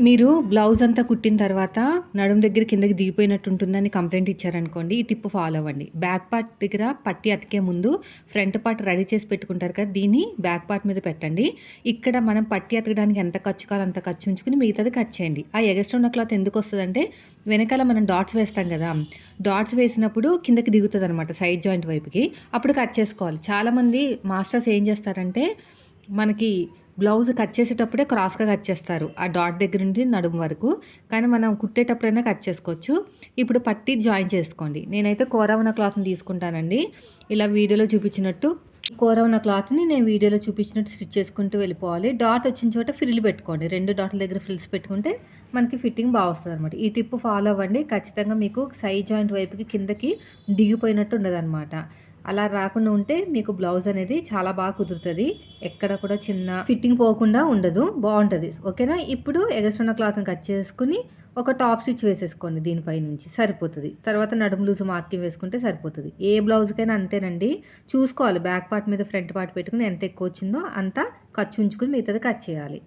మీరు బ్లౌజ్ అంతా కుట్టిన తర్వాత నడుము దగ్గర కిందకి దిగిపోయినట్టు ఉంటుందని కంప్లెయింట్ ఇచ్చారనుకోండి, ఈ టిప్ ఫాలో అవ్వండి. బ్యాక్ పార్ట్ దగ్గర పట్టి అతికే ముందు ఫ్రంట్ పార్ట్ రెడీ చేసి పెట్టుకుంటారు కదా! దీన్ని బ్యాక్ పార్ట్ మీద పెట్టండి. ఇక్కడ మనం పట్టి అతకడానికి ఎంత ఖర్చు కావాలో అంత ఖర్చు ఉంచుకొని మిగతాది కట్ చేయండి. ఆ ఎగస్ట్రా ఉన్న క్లాత్ ఎందుకొస్తదంటే వెనకాల మనం డాట్స్ వేస్తాం గదా! డాట్స్ వేసినప్పుడు కిందకి దిగుతదనమాట సైడ్ జాయింట్ వైపుకి. అప్పుడు కట్ చేసుకోవాలి. చాలామంది మాస్టర్స్ ఏం చేస్తారంటే మనకి బ్లౌజ్ కట్ చేసేటప్పుడే క్రాస్‌గా కట్ చేస్తారు. ఆ డాట్ దగ్గర నుండి నడుము వరకు. కానీ మనం కుట్టేటప్పుడైనా కట్ చేసుకోవచ్చు. ఇప్పుడు పట్టీ జాయిన్ చేసుకోండి. నేనైతే కోరా ఉన్న క్లాత్‌ని తీసుకుంటానండి. ఇలా వీడియోలో చూపించినట్టు కోరా ఉన్న క్లాత్‌ని నేను వీడియోలో చూపించినట్టు స్టిచ్ చేసుకుంటూ వెళ్ళిపోవాలి. డాట్ వచ్చిన చోట ఫ్రిల్ పెట్టుకోండి. 2 డాట్ల దగ్గర ఫ్రిల్స్ పెట్టుకుంటే మనకి ఫిట్టింగ్ బా వస్తదనమాట. ఈ టిప్ ఫాలో అవ్వండి. ఖచ్చితంగా మీకు సైడ్ జాయింట్ వైపుకి కిందకి దిగిపోయినట్టు ఉండదనమాట. అలా రాకుండా ఉంటే మీకు బ్లౌజ్ అనేది చాలా బాగా కుదురుతది. ఎక్కడ కూడా చిన్న ఫిట్టింగ్ పోకుండా ఉండదు. బావుంటది. ఓకేనా? ఇప్పుడు ఎగస్ట్రా ఉన్న క్లాత్‌ని కట్ చేసుకొని ఒక టాప్ స్టిచ్ వేసేసుకోండి దీనిపై నుంచి. సరిపోతది. తర్వాత నడుము లూజ్ మార్కింగ్ వేసుకుంటే సరిపోతది. ఏ బ్లౌజ్‌కైనా అంతేనండి. చూసుకోవాలి బ్యాక్ పార్ట్ మీద ఫ్రంట్ పార్ట్ పెట్టుకొని ఎంత ఎక్కువొచ్చిందో అంత ఖర్చు ఉంచుకొని మిగతాది కట్ చేయాలి.